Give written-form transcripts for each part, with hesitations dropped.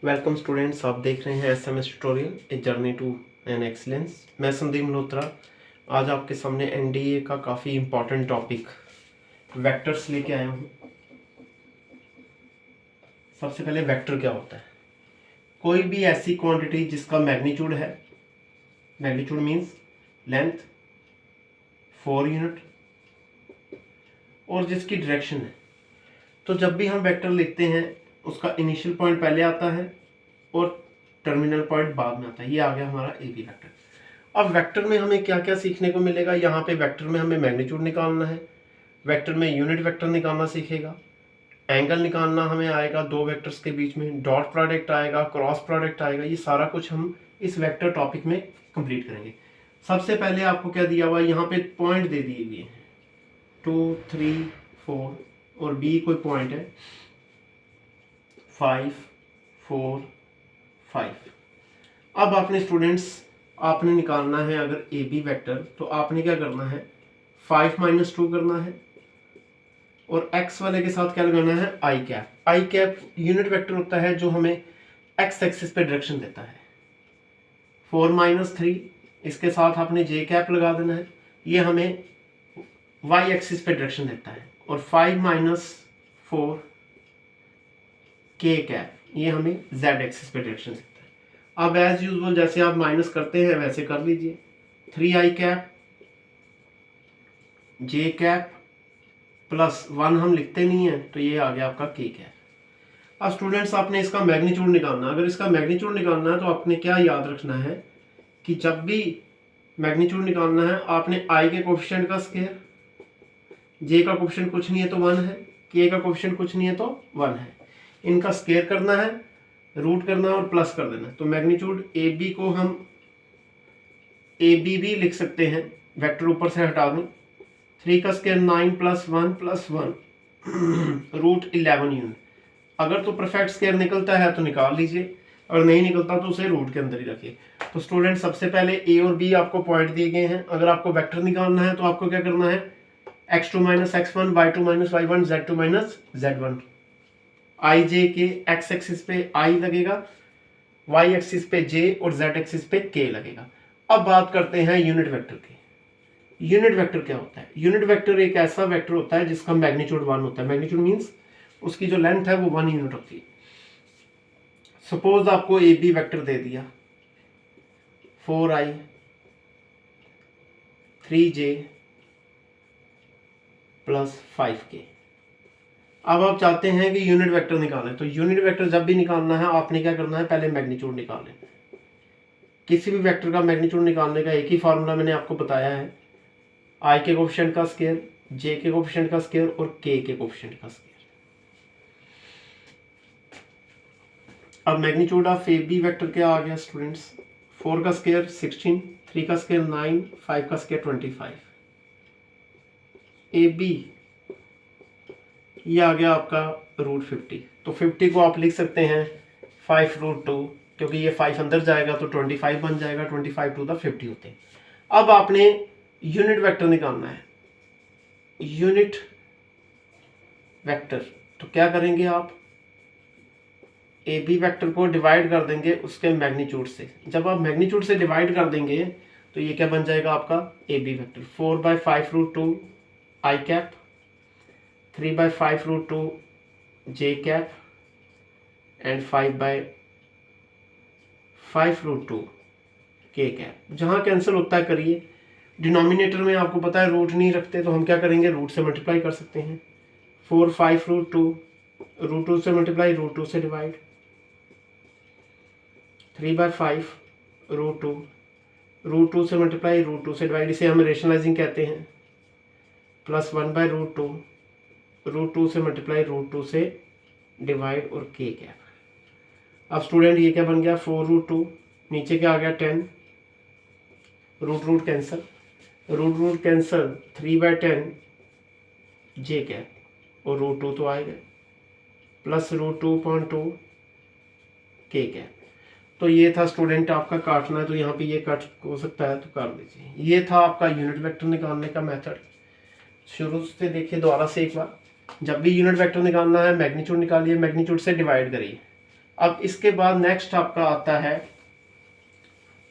Welcome students, आप देख रहे हैं SMS tutorial a journey to an excellence. मैं संदीप मल्होत्रा आज आपके सामने NDA का काफ़ी इम्पॉर्टेंट टॉपिक वेक्टर्स लेके आया हूँ। सबसे पहले वेक्टर क्या होता है? कोई भी ऐसी क्वांटिटी जिसका मैग्नीट्यूड है, मैग्नीट्यूड मीन्स लेंथ 4 यूनिट और जिसकी डायरेक्शन है। तो जब भी हम वेक्टर लिखते हैं उसका इनिशियल पॉइंट पहले आता है और टर्मिनल पॉइंट बाद में आता है। ये आ गया हमारा AB वेक्टर। अब वेक्टर में हमें क्या क्या सीखने को मिलेगा? यहाँ पे वेक्टर में हमें मैग्नीट्यूड निकालना है, वेक्टर में यूनिट वेक्टर निकालना सीखेगा, एंगल निकालना हमें आएगा दो वेक्टर्स के बीच में, डॉट प्रोडक्ट आएगा, क्रॉस प्रोडक्ट आएगा। ये सारा कुछ हम इस वेक्टर टॉपिक में कंप्लीट करेंगे। सबसे पहले आपको क्या दिया हुआ है? यहाँ पे पॉइंट दे दिए हुए हैं 2, 3, 4 और B कोई पॉइंट है 5, 4, 5। अब आपने स्टूडेंट्स आपने निकालना है अगर AB वेक्टर, तो आपने क्या करना है 5 - 2 करना है और x वाले के साथ क्या लगाना है i cap. i cap unit vector होता है जो हमें x एक्सिस पे डायरेक्शन देता है। 4 - 3 इसके साथ आपने j कैप लगा देना है, ये हमें y एक्सिस पे डायरेक्शन देता है। और 5 - 4 k कैप, ये हमें z एक्सिस पे डायरेक्शन देता है। अब एज यूजुअल जैसे आप माइनस करते हैं वैसे कर लीजिए। 3i cap j cap plus 1 हम लिखते नहीं है तो ये आ गया आपका k कैप। अब स्टूडेंट्स आपने इसका मैग्नीट्यूड निकालना। अगर इसका मैग्नीट्यूड निकालना है तो आपने क्या याद रखना है कि जब भी मैग्नीट्यूड निकालना है आपने i के कोफिशिएंट का स्क्वायर, j का कोफिशिएंट कुछ नहीं है तो 1 है, k का कोफिशिएंट कुछ नहीं है तो 1 है, इनका स्क्वायर करना है, रूट करना और प्लस कर देना। तो मैग्नीट्यूड AB को हम AB भी लिख सकते हैं, वेक्टर ऊपर से हटा दें। 3 का स्क्वायर 9 + 1 + 1 रूट 11 यूनिट। अगर तो परफेक्ट स्क्वायर निकलता है तो निकाल लीजिए, और नहीं निकलता तो उसे रूट के अंदर ही रखिए। तो स्टूडेंट सबसे पहले A और B आपको पॉइंट दिए गए हैं। अगर आपको वेक्टर निकालना है तो आपको क्या करना है x2 - x1 y2 - y1 z2 - z1। i j के x एक्सिस पे i लगेगा, y एक्सिस पे j और z एक्सिस पे k लगेगा। अब बात करते हैं यूनिट वेक्टर की। यूनिट वेक्टर क्या होता है? यूनिट वेक्टर एक ऐसा वेक्टर होता है जिसका मैग्नीट्यूड 1 होता है। मैग्नीट्यूड मींस उसकी जो लेंथ है वो 1 यूनिट होती है। सपोज आपको AB वेक्टर दे दिया 4i 3j + 5k। अब आप चाहते हैं कि यूनिट वेक्टर निकालें, तो यूनिट वेक्टर जब भी निकालना है आपने क्या करना है पहले मैग्नीट्यूड निकालें। किसी भी वेक्टर का मैग्नीट्यूड निकालने का एक ही फार्मूला मैंने आपको बताया है, i के कोफिशिएंट का स्क्वायर, j के कोफिशिएंट का स्क्वायर और k के कोफिशिएंट का स्क्वायर। अब मैग्नीट्यूड ऑफ AB वेक्टर क्या आ गया स्टूडेंट्स? 4 का स्क्वायर 16, 3 का स्क्वायर 9, 5 का स्क्वायर 25। AB ये आ गया आपका रूट 50। तो 50 को आप लिख सकते हैं 5√2, क्योंकि ये 5 अंदर जाएगा तो 25 बन जाएगा। 25 टू द 50 होते हैं। अब आपने यूनिट वेक्टर निकालना है, यूनिट वेक्टर। तो क्या करेंगे आप AB वेक्टर को डिवाइड कर देंगे उसके मैग्नीट्यूड से। जब आप मैग्नीट्यूड से डिवाइड कर देंगे तो ये क्या बन जाएगा आपका AB vector. 4/5√2 i cap, 3/5√2 j cap and 5/5√2 k cap. जहाँ कैंसिल होता है करिए। डिनोमिनेटर में आपको पता है रूट नहीं रखते तो हम क्या करेंगे रूट से मल्टीप्लाई कर सकते हैं। 4/5√2 √2 से मल्टीप्लाई, √2 से डिवाइड, 3/5√2 √2 से मल्टीप्लाई, √2 से डिवाइड। इसे हम रेशनलाइजिंग कहते हैं। प्लस 1/√2 √2 से मल्टीप्लाई, √2 से डिवाइड और k कैप। अब स्टूडेंट ये क्या बन गया 4√2, नीचे क्या आ गया 10, root cancel, root cancel 3/10 j cap और √2 तो आएगा, प्लस √2.2 k कैप। तो ये था स्टूडेंट आपका काटना है तो यहाँ पे ये कट हो सकता है तो कर लीजिए। ये था आपका यूनिट वेक्टर निकालने का मेथड। शुरू से देखिए दोबारा से एक बार। जब भी यूनिट वेक्टर निकालना है मैग्नीट्यूड निकालिए, मैग्नीट्यूड से डिवाइड करिए। अब इसके बाद नेक्स्ट आपका आता है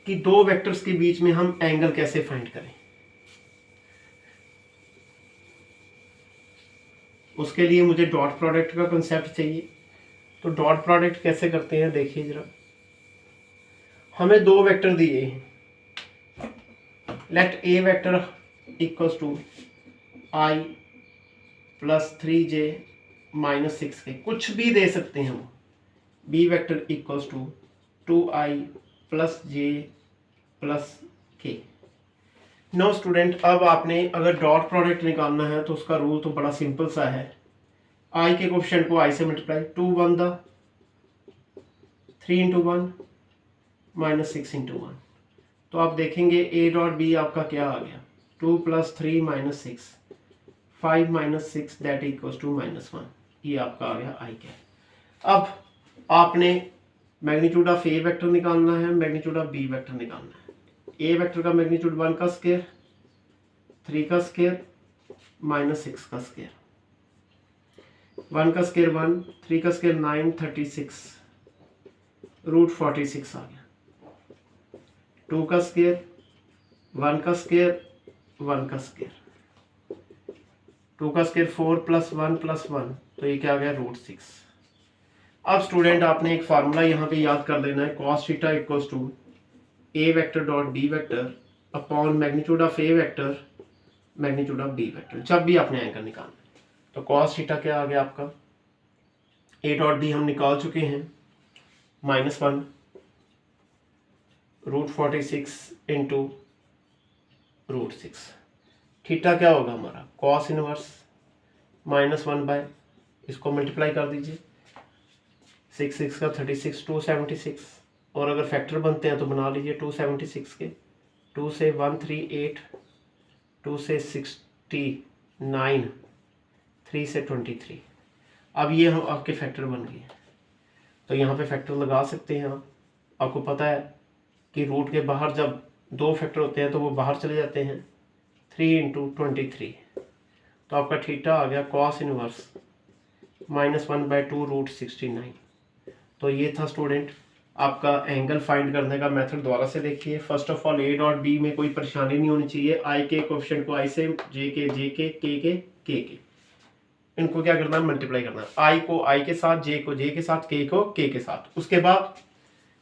कि दो वेक्टर्स के बीच में हम एंगल कैसे फाइंड करें। उसके लिए मुझे डॉट प्रोडक्ट का कंसेप्ट चाहिए। तो डॉट प्रोडक्ट कैसे करते हैं देखिए जरा। हमें दो वेक्टर दिए हैं, let a vector equals to i plus 3j minus 6k, कुछ भी दे सकते हैं हम। B vector equals to 2i plus j plus k। No student, अब आपने अगर डॉट प्रोडक्ट निकालना है तो उसका रूल तो बड़ा सिंपल सा है। i के कोफिशिएंट को i से मल्टीप्लाई, 2 1 दा 3 इंटू 1 माइनस 6 इंटू 1। तो आप देखेंगे a डॉट बी आपका क्या आ गया, 2 plus 3 minus 6, 5 minus 6 that equals to minus 1। ये आपका आ गया i का। अब आपने मैग्नीट्यूड ऑफ ए वेक्टर निकालना है, मैग्नीट्यूड ऑफ बी वेक्टर निकालना है। ए वेक्टर का मैग्नीट्यूड 1 का स्क्वायर, 3 का स्क्वायर माइनस 6 का स्क्वायर। 1 का स्क्वायर 1, 3 का स्क्वायर 9, 36 रूट 46 आ गया। 2 का स्क्वायर 1 का स्क्वायर 1 का स्क्वायर, 2 का स्क्वायर 4 प्लस 1 प्लस 1, तो ये क्या आ गया रूट 6। अब स्टूडेंट आपने एक फार्मूला यहाँ पे याद कर लेना है, cos theta equals to a vector dot b vector upon magnitude of a vector magnitude of b vector, जब भी आपने एंगल निकालना है। तो cos थीटा क्या आ गया आपका, ए डॉट बी हम निकाल चुके हैं, -1 रूट 46 इंटू रूट 6। थीटा क्या होगा हमारा, cos इनवर्स -1 बाय, इसको मल्टीप्लाई कर दीजिए, 6 6 का 36, 276। और अगर फैक्टर बनते हैं तो बना लीजिए 276 के, 2 से 138, 2 से 69, 3 से 23। अब ये हम आपके फैक्टर बन गए, तो यहाँ पे फैक्टर लगा सकते हैं आप। आपको पता है कि रूट के बाहर जब दो फैक्टर होते हैं तो वो बाहर चले जाते हैं, 3 इंटू 23। तो आपका थीटा आ गया cos इनवर्स -1/2 रूट 69। तो ये था स्टूडेंट आपका एंगल फाइंड करने का मेथड। दोबारा से देखिए, first of all a dot b में कोई परेशानी नहीं होनी चाहिए। आई के कोफिशिएंट को आई से, जे के के, इनको क्या करना है, मल्टीप्लाई करना है। आई को आई के साथ, जे को जे के साथ, के को के के साथ। उसके बाद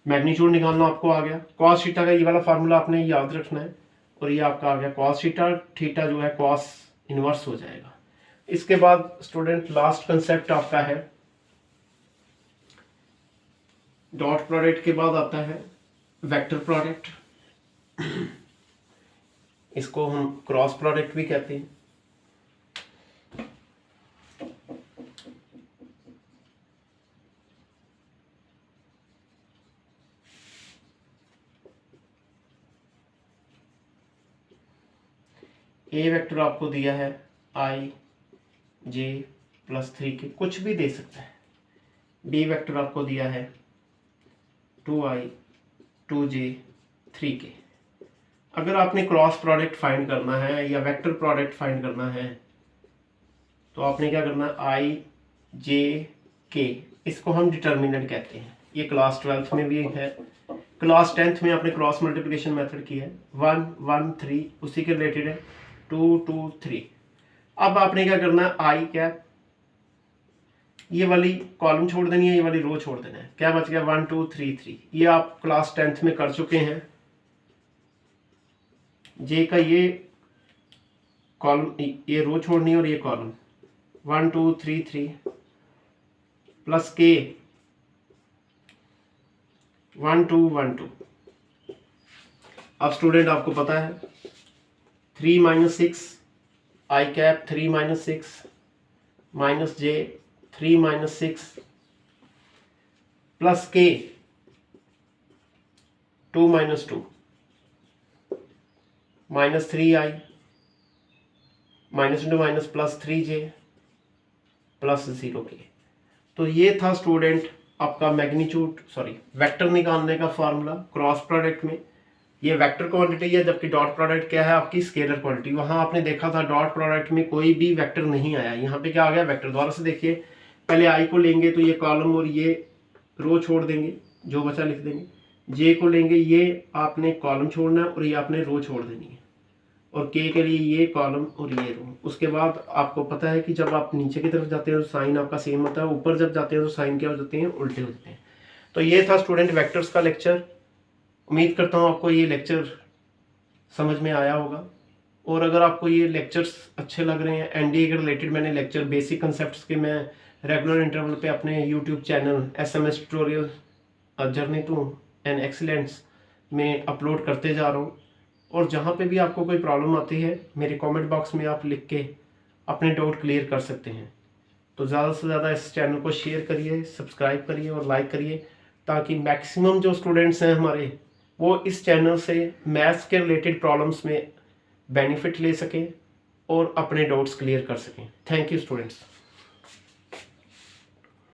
मैग्नीट्यूड निकालना आपको आ गया। cos थीटा का ये वाला फार्मूला आपने याद रखना है, और ये आपका आ गया cos थीटा। थीटा जो है cos इनवर्स हो जाएगा। इसके बाद स्टूडेंट लास्ट कंसेप्ट आपका है डॉट प्रोडक्ट के बाद आता है वेक्टर प्रोडक्ट। इसको हम क्रॉस प्रोडक्ट भी कहते हैं। ए वेक्टर आपको दिया है आई जे प्लस 3 के, कुछ भी दे सकता है। बी वेक्टर आपको दिया है 2i 2j 3k। अगर आपने क्रॉस प्रोडक्ट फाइंड करना है या वेक्टर प्रोडक्ट फाइंड करना है तो आपने क्या करना है, i j k, इसको हम डिटर्मिनेंट कहते हैं। ये क्लास 12th में भी है, क्लास 10th में आपने क्रॉस मल्टीप्लिकेशन मेथड किया है। 1 1 3 उसी के रिलेटेड है, 2 2 3। अब आपने क्या करना है, i क्या, ये वाली कॉलम छोड़ देनी है, ये वाली रो छोड़ देना है। क्या बच गया, 1 2 3 3। ये आप क्लास 10th में कर चुके हैं। जे का ये कॉलम, ये रो छोड़नी है और ये कॉलम, 1 2 3 3 प्लस के 1 2 1 2। अब स्टूडेंट आपको पता है 3 माइनस 6 आई कैप, 3 माइनस 6 माइनस जे 3 माइनस 6 प्लस के 2 minus 2 minus 3i minus into minus plus 3j plus 0k। तो ये था स्टूडेंट आपका मैग्नीट्यूड वेक्टर निकालने का फार्मूला क्रॉस प्रोडक्ट में। ये वेक्टर क्वांटिटी है, जबकि डॉट प्रोडक्ट क्या है, आपकी स्केलर क्वांटिटी। वहां आपने देखा था डॉट प्रोडक्ट में कोई भी वेक्टर नहीं आया, यहाँ पे क्या आ गया, वेक्टर। दोबारा से देखिए, पहले आई को लेंगे तो ये कॉलम और ये रो छोड़ देंगे, जो बचा लिख देंगे। जे को लेंगे, ये आपने कॉलम छोड़ना है और ये आपने रो छोड़ देनी है। और के के लिए ये कॉलम और ये रो। उसके बाद आपको पता है कि जब आप नीचे की तरफ जाते हैं तो साइन आपका सेम होता है, ऊपर जब जाते हैं तो साइन क्या हो जाते हैं, उल्टे हो जाते हैं। तो ये था स्टूडेंट वेक्टर्स का लेक्चर। उम्मीद करता हूँ आपको ये लेक्चर समझ में आया होगा। और अगर आपको ये लेक्चर्स अच्छे लग रहे हैं, एनडीए के रिलेटेड मैंने लेक्चर बेसिक कंसेप्ट्स के मैं रेगुलर इंटरवल पे अपने YouTube channel SMS tutorial journey to an excellence में अपलोड करते जा रहा हूँ। और जहाँ पे भी आपको कोई प्रॉब्लम आती है, मेरे कमेंट बॉक्स में आप लिख के अपने डाउट क्लियर कर सकते हैं। तो ज़्यादा से ज़्यादा इस चैनल को शेयर करिए, सब्सक्राइब करिए और लाइक करिए, ताकि मैक्सिमम जो स्टूडेंट्स हैं हमारे, वो इस चैनल से मैथ्स के रिलेटेड प्रॉब्लम्स में बेनिफिट ले सकें और अपने डाउट्स क्लियर कर सकें। Thank you students.